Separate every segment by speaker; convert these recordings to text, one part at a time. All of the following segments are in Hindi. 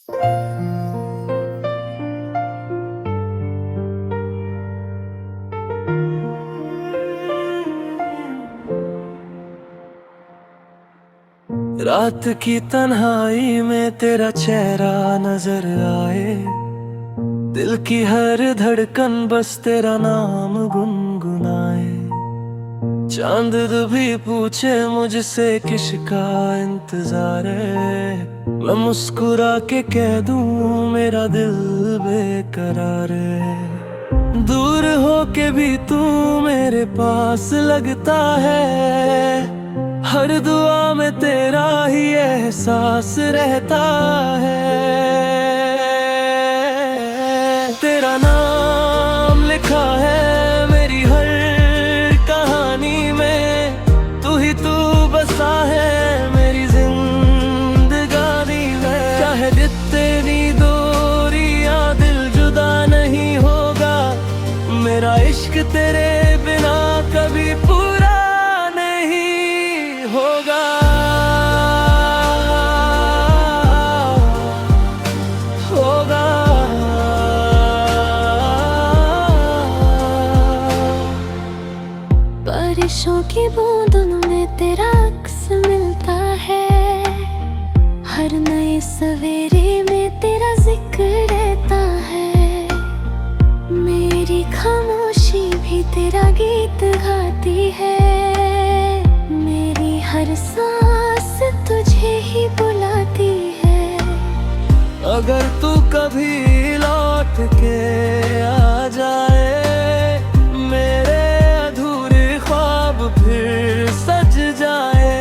Speaker 1: रात की तन्हाई में तेरा चेहरा नजर आए, दिल की हर धड़कन बस तेरा नाम गुनगुनाए। चांद भी पूछे मुझसे किसका इंतजार है, मैं मुस्कुरा के कह दूं मेरा दिल बेकरार है। दूर हो के भी तू मेरे पास लगता है, हर दुआ में तेरा ही एहसास रहता है। तेरा नाम लिखा है मेरी हर कहानी में, तू ही तू बसा है मेरी जिंदगानी में। चाहे जितनी दूरियां दिल जुदा नहीं होगा, मेरा इश्क तेरे बिना कभी पूरा होगा।
Speaker 2: बारिशों की बूंदों में तेरा अक्स मिलता है, हर नए सवेरे में तेरा जिक्र रहता है। मेरी खामोशी भी तेरा गीत गाती है, हर सांस तुझे ही बुलाती है।
Speaker 1: अगर तू कभी लौट के आ जाए, मेरे अधूरे ख्वाब फिर सज जाए।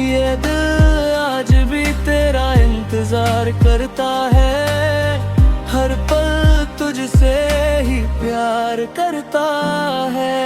Speaker 1: ये दिल आज भी तेरा इंतजार करता है, हर पल तुझसे ही प्यार करता है।